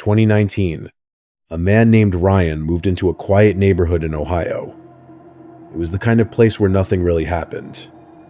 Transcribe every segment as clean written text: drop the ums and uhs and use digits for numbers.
2019, a man named Ryan moved into a quiet neighborhood in Ohio. It was the kind of place where nothing really happened.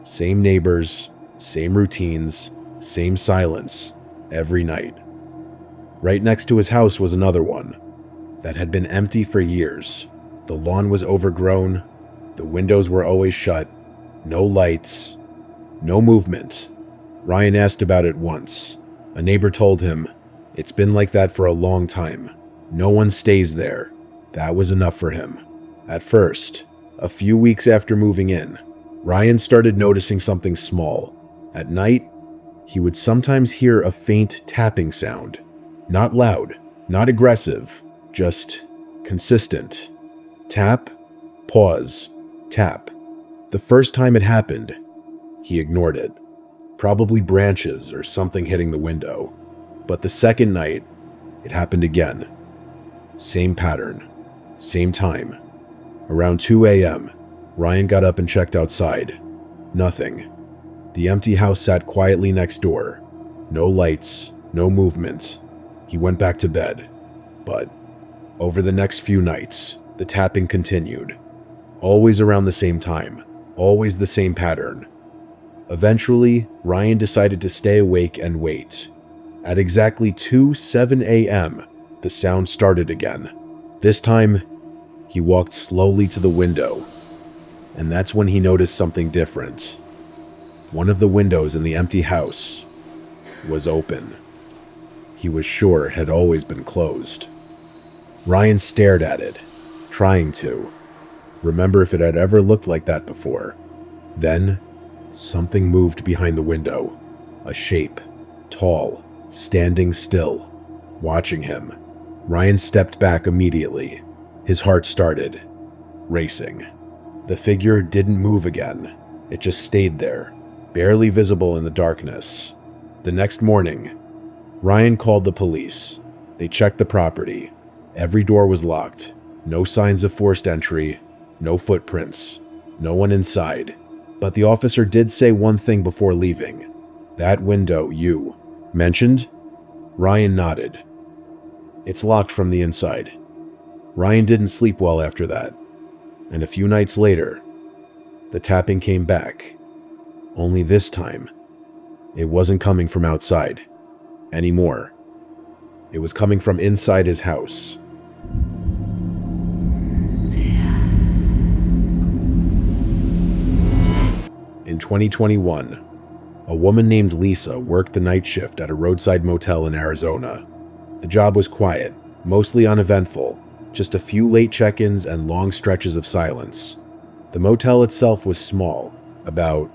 Same neighbors, same routines, same silence, every night. Right next to his house was another one that had been empty for years. The lawn was overgrown, the windows were always shut, no lights, no movement. Ryan asked about it once. A neighbor told him, "It's been like that for a long time. No one stays there." That was enough for him. At first, a few weeks after moving in, Ryan started noticing something small. At night, he would sometimes hear a faint tapping sound. Not loud, not aggressive, just consistent. Tap, pause, tap. The first time it happened, he ignored it. Probably branches or something hitting the window. But the second night, it happened again. Same pattern, same time. Around 2 a.m., Ryan got up and checked outside. Nothing. The empty house sat quietly next door. No lights, no movement. He went back to bed. But over the next few nights, the tapping continued. Always around the same time. Always the same pattern. Eventually, Ryan decided to stay awake and wait. At exactly 2:07 a.m., the sound started again. This time, he walked slowly to the window. And that's when he noticed something different. One of the windows in the empty house was open. He was sure it had always been closed. Ryan stared at it, trying to remember if it had ever looked like that before. Then, something moved behind the window. A shape, tall, standing still, watching him. Ryan stepped back immediately. His heart started racing. The figure didn't move again. It just stayed there, barely visible in the darkness. The next morning, Ryan called the police. They checked the property. Every door was locked. No signs of forced entry. No footprints. No one inside. But the officer did say one thing before leaving. "That window you mentioned?" Ryan nodded. "It's locked from the inside." Ryan didn't sleep well after that. And a few nights later, the tapping came back. Only this time, it wasn't coming from outside anymore. It was coming from inside his house. In 2021, a woman named Lisa worked the night shift at a roadside motel in Arizona. The job was quiet, mostly uneventful, just a few late check-ins and long stretches of silence. The motel itself was small, about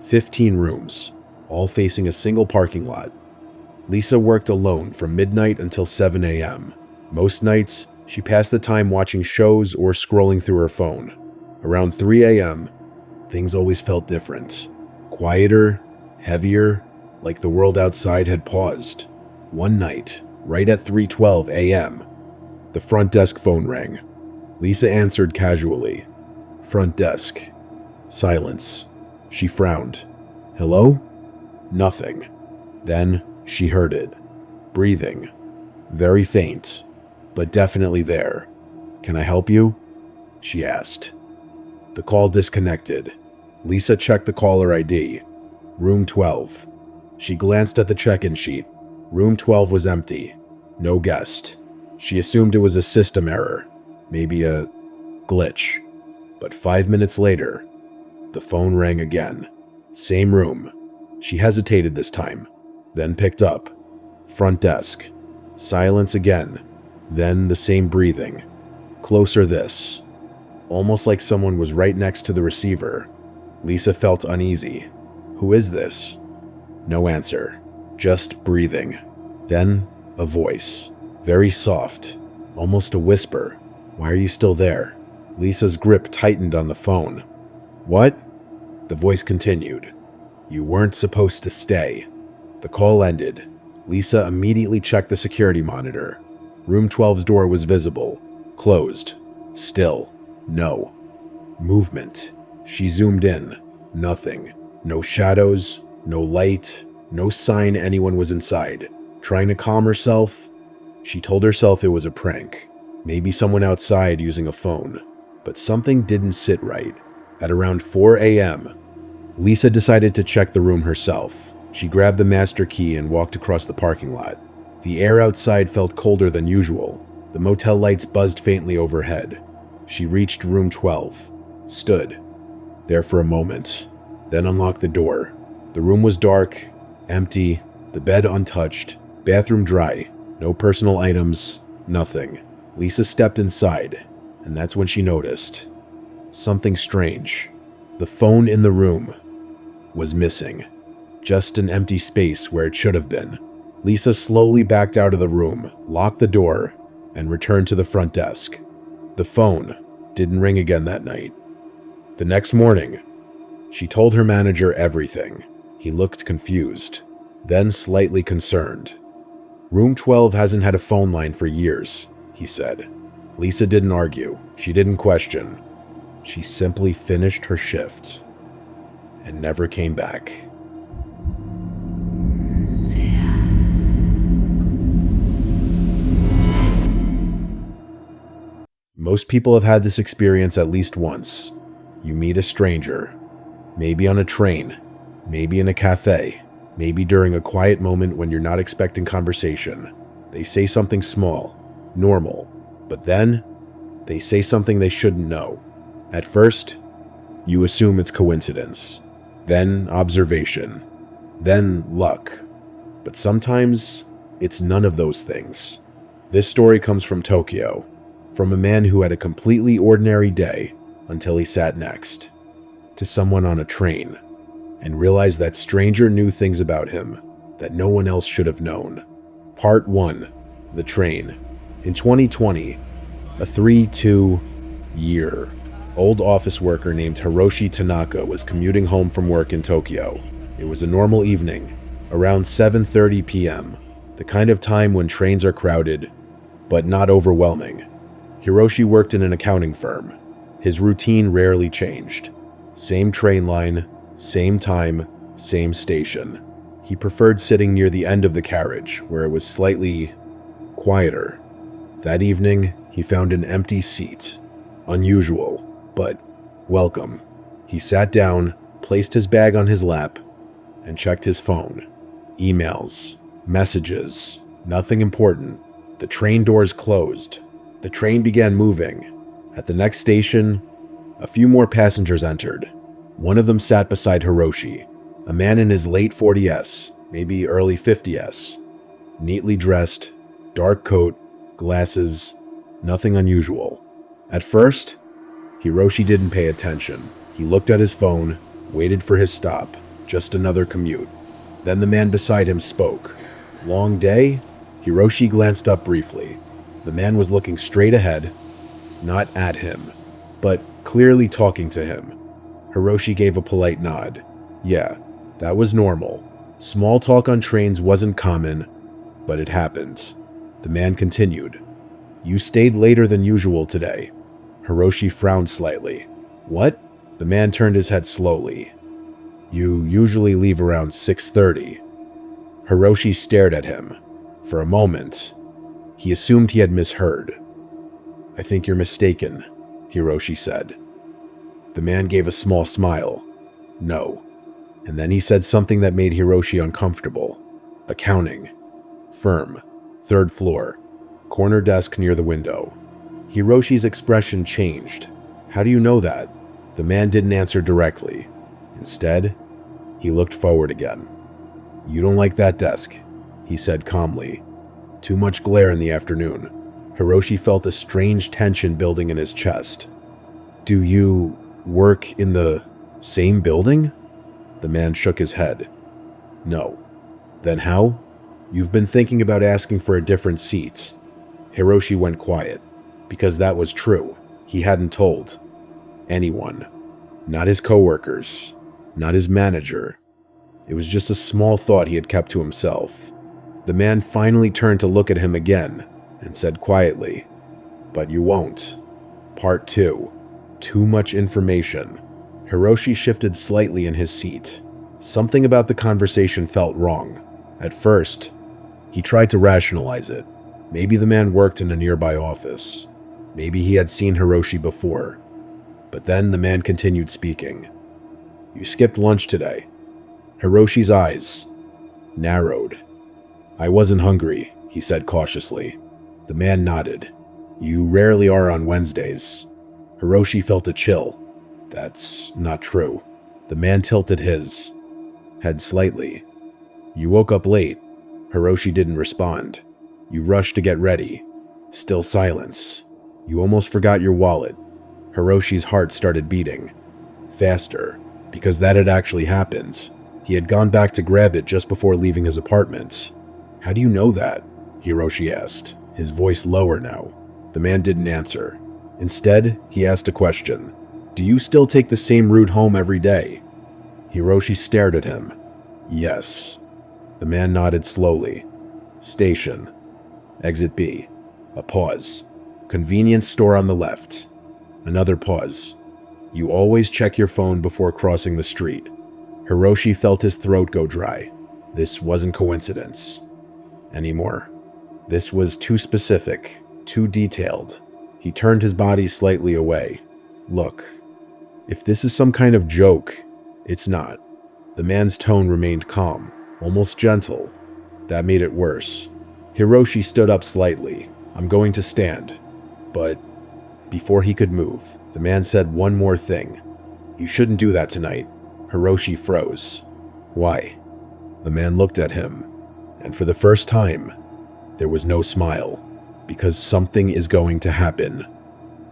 15 rooms, all facing a single parking lot. Lisa worked alone from midnight until 7 a.m. Most nights, she passed the time watching shows or scrolling through her phone. Around 3 a.m., things always felt different. Quieter, heavier, like the world outside had paused. One night, right at 3:12 a.m., the front desk phone rang. Lisa answered casually. Front desk. Silence. She frowned. "Hello?" Nothing. Then she heard it. Breathing. Very faint, but definitely there. "Can I help you?" she asked. The call disconnected. Lisa checked the caller ID. Room 12. She glanced at the check-in sheet. Room 12 was empty. No guest. She assumed it was a system error. Maybe a glitch. But 5 minutes later, the phone rang again. Same room. She hesitated this time, then picked up. Front desk. Silence again. Then the same breathing. Closer this. Almost like someone was right next to the receiver. Lisa felt uneasy. Who is this? No answer. Just breathing. Then a voice. Very soft. Almost a whisper. "Why are you still there?" Lisa's grip tightened on the phone. "What?" The voice continued. "You weren't supposed to stay." The call ended. Lisa immediately checked the security monitor. Room 12's door was visible. Closed. Still. No. Movement. She zoomed in. Nothing. No shadows. No light. No sign anyone was inside. Trying to calm herself, She told herself it was a prank, maybe someone outside using a phone, but something didn't sit right. At around 4 a.m., Lisa decided to check the room herself. She grabbed the master key and walked across the parking lot. The air outside felt colder than usual. The motel lights buzzed faintly overhead. She reached room 12, stood there for a moment, then unlocked the door. The room was dark, empty, the bed untouched, bathroom dry, no personal items, nothing. Lisa stepped inside, and that's when she noticed something strange. The phone in the room was missing. Just an empty space where it should have been. Lisa slowly backed out of the room, locked the door, and returned to the front desk. The phone didn't ring again that night. The next morning, she told her manager everything. He looked confused, then slightly concerned. Room 12 hasn't had a phone line for years, he said. Lisa didn't argue. She didn't question. She simply finished her shift and never came back. Most people have had this experience at least once. You meet a stranger, maybe on a train, maybe in a cafe, maybe during a quiet moment when you're not expecting conversation. They say something small, normal, but then they say something they shouldn't know. At first, you assume it's coincidence, then observation, then luck. But sometimes it's none of those things. This story comes from Tokyo, from a man who had a completely ordinary day until he sat next to someone on a train and realized that stranger knew things about him that no one else should have known. Part 1. The Train. In 2020, a 32-year-old office worker named Hiroshi Tanaka was commuting home from work in Tokyo. It was a normal evening, around 7:30 p.m., the kind of time when trains are crowded, but not overwhelming. Hiroshi worked in an accounting firm. His routine rarely changed. Same train line, same time, same station. He preferred sitting near the end of the carriage, where it was slightly quieter. That evening, he found an empty seat. Unusual, but welcome. He sat down, placed his bag on his lap, and checked his phone. Emails, messages, nothing important. The train doors closed. The train began moving. At the next station, a few more passengers entered. One of them sat beside Hiroshi, a man in his late 40s, maybe early 50s. Neatly dressed, dark coat, glasses, nothing unusual. At first, Hiroshi didn't pay attention. He looked at his phone, waited for his stop, just another commute. Then the man beside him spoke. Long day? Hiroshi glanced up briefly. The man was looking straight ahead, not at him, but clearly talking to him. Hiroshi gave a polite nod. Yeah, that was normal. Small talk on trains wasn't common, but it happened. The man continued. You stayed later than usual today. Hiroshi frowned slightly. What? The man turned his head slowly. You usually leave around 6:30. Hiroshi stared at him. For a moment, he assumed he had misheard. I think you're mistaken, Hiroshi said. The man gave a small smile. No. And then he said something that made Hiroshi uncomfortable. Accounting. Firm. 3rd floor. Corner desk near the window. Hiroshi's expression changed. How do you know that? The man didn't answer directly. Instead, he looked forward again. You don't like that desk, he said calmly. Too much glare in the afternoon. Hiroshi felt a strange tension building in his chest. Do you work in the same building? The man shook his head. No. Then how? You've been thinking about asking for a different seat. Hiroshi went quiet, because that was true. He hadn't told anyone. Not his coworkers. Not his manager. It was just a small thought he had kept to himself. The man finally turned to look at him again and said quietly, But you won't. Part 2. Too much information. Hiroshi shifted slightly in his seat. Something about the conversation felt wrong. At first, he tried to rationalize it. Maybe the man worked in a nearby office. Maybe he had seen Hiroshi before. But then the man continued speaking. "You skipped lunch today." Hiroshi's eyes narrowed. "I wasn't hungry," he said cautiously. The man nodded. "You rarely are on Wednesdays." Hiroshi felt a chill. "That's not true." The man tilted his head slightly. "You woke up late." Hiroshi didn't respond. "You rushed to get ready." Still silence. "You almost forgot your wallet." Hiroshi's heart started beating faster, because that had actually happened. He had gone back to grab it just before leaving his apartment. "How do you know that?" Hiroshi asked, his voice lower now. The man didn't answer. Instead, he asked a question. "Do you still take the same route home every day?" Hiroshi stared at him. "Yes." The man nodded slowly. "Station. Exit B." A pause. "Convenience store on the left." Another pause. "You always check your phone before crossing the street." Hiroshi felt his throat go dry. This wasn't coincidence anymore. This was too specific, too detailed. He turned his body slightly away. "Look, if this is some kind of joke, it's not." The man's tone remained calm, almost gentle. That made it worse. Hiroshi stood up slightly. "I'm going to stand." But before he could move, the man said one more thing. "You shouldn't do that tonight." Hiroshi froze. "Why?" The man looked at him, and for the first time, there was no smile. "Because something is going to happen."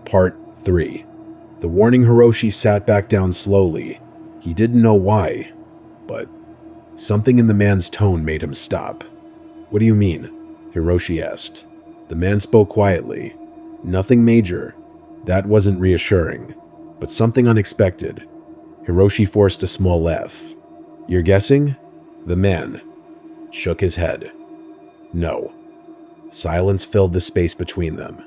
Part 3. The warning Hiroshi sat back down slowly. He didn't know why, but something in the man's tone made him stop. "What do you mean?" Hiroshi asked. The man spoke quietly. "Nothing major." That wasn't reassuring, but something unexpected. Hiroshi forced a small laugh. "You're guessing?" The man shook his head. "No." Silence filled the space between them.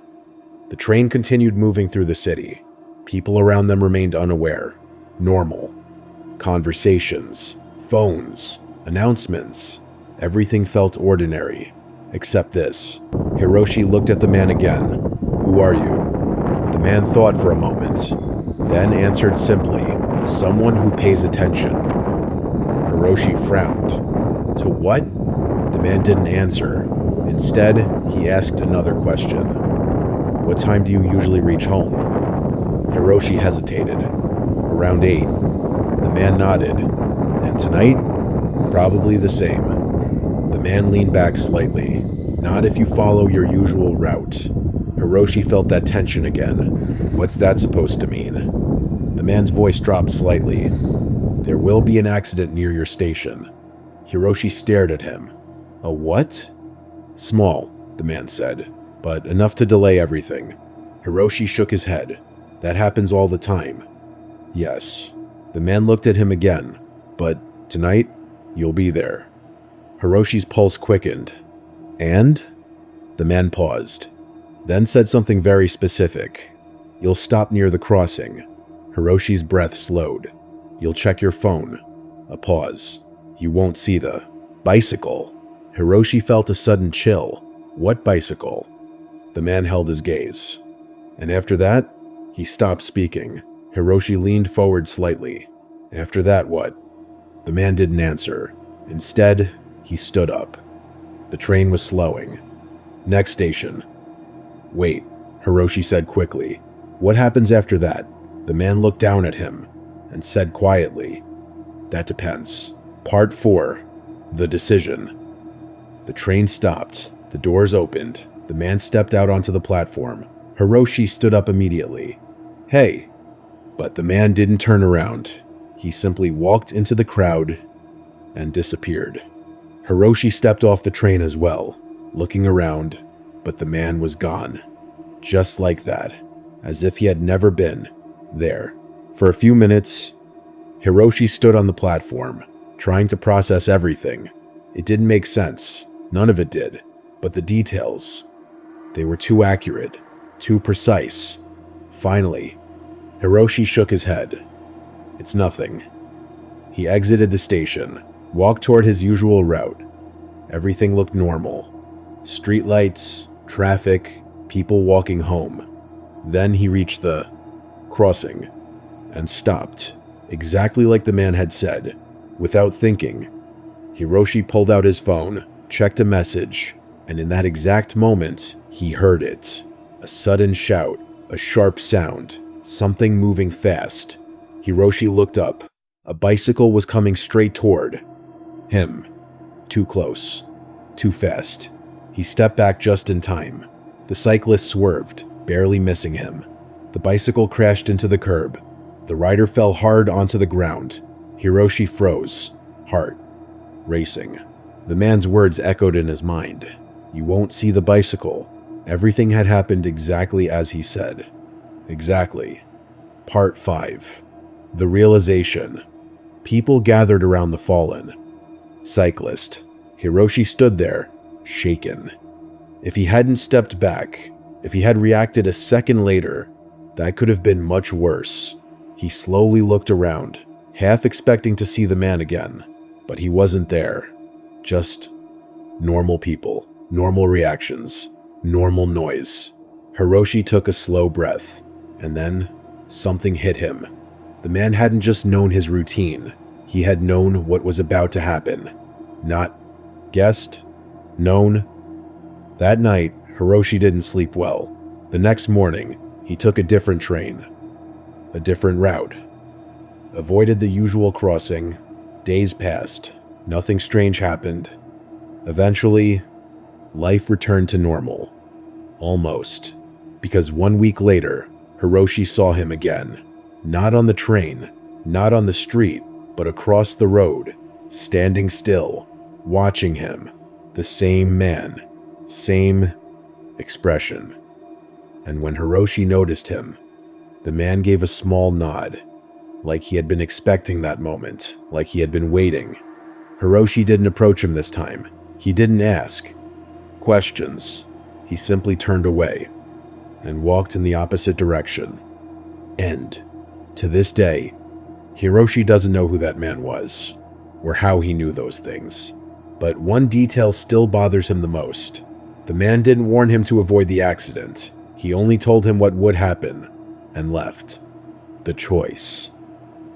The train continued moving through the city. People around them remained unaware. Normal. Conversations, phones, announcements. Everything felt ordinary, except this. Hiroshi looked at the man again. "Who are you?" The man thought for a moment, then answered simply, "Someone who pays attention." Hiroshi frowned. "To what?" The man didn't answer. Instead, he asked another question. "What time do you usually reach home?" Hiroshi hesitated. "Around 8. The man nodded. "And tonight?" "Probably the same." The man leaned back slightly. "Not if you follow your usual route." Hiroshi felt that tension again. "What's that supposed to mean?" The man's voice dropped slightly. "There will be an accident near your station." Hiroshi stared at him. "A what?" "Small," the man said, "but enough to delay everything." Hiroshi shook his head. "That happens all the time." "Yes." The man looked at him again. "But tonight, you'll be there." Hiroshi's pulse quickened. "And?" The man paused, then said something very specific. "You'll stop near the crossing." Hiroshi's breath slowed. "You'll check your phone." A pause. "You won't see the bicycle." Hiroshi felt a sudden chill. "What bicycle?" The man held his gaze. "And after that?" He stopped speaking. Hiroshi leaned forward slightly. "After that, what?" The man didn't answer. Instead, he stood up. The train was slowing. "Next station." "Wait," Hiroshi said quickly. "What happens after that?" The man looked down at him and said quietly, "That depends." Part 4. The decision. The train stopped. The doors opened. The man stepped out onto the platform. Hiroshi stood up immediately. "Hey!" But the man didn't turn around. He simply walked into the crowd and disappeared. Hiroshi stepped off the train as well, looking around, but the man was gone. Just like that, as if he had never been there. For a few minutes, Hiroshi stood on the platform, trying to process everything. It didn't make sense. None of it did. But the details, they were too accurate, too precise. Finally, Hiroshi shook his head. "It's nothing." He exited the station, walked toward his usual route. Everything looked normal. Streetlights, traffic, people walking home. Then he reached the crossing and stopped, exactly like the man had said. Without thinking, Hiroshi pulled out his phone, checked a message, and in that exact moment, he heard it. A sudden shout, a sharp sound, something moving fast. Hiroshi looked up. A bicycle was coming straight toward him. Too close. Too fast. He stepped back just in time. The cyclist swerved, barely missing him. The bicycle crashed into the curb. The rider fell hard onto the ground. Hiroshi froze, heart racing. The man's words echoed in his mind. You won't see the bicycle. Everything had happened exactly as he said. Exactly. Part 5. The realization. People gathered around the fallen cyclist. Hiroshi stood there, shaken. If he hadn't stepped back, if he had reacted a second later, that could have been much worse. He slowly looked around, half expecting to see the man again, but he wasn't there. Just normal people, normal reactions, normal noise. Hiroshi took a slow breath, and then something hit him. The man hadn't just known his routine, he had known what was about to happen. Not guessed, known. That night, Hiroshi didn't sleep well. The next morning, he took a different train, a different route. Avoided the usual crossing. Days passed. Nothing strange happened. Eventually, life returned to normal. Almost. Because 1 week later, Hiroshi saw him again. Not on the train, not on the street, but across the road, standing still, watching him. The same man, same expression. And when Hiroshi noticed him, the man gave a small nod, like he had been expecting that moment, like he had been waiting. Hiroshi didn't approach him this time. He didn't ask questions. He simply turned away and walked in the opposite direction. And to this day, Hiroshi doesn't know who that man was, or how he knew those things. But one detail still bothers him the most. The man didn't warn him to avoid the accident. He only told him what would happen, and left the choice.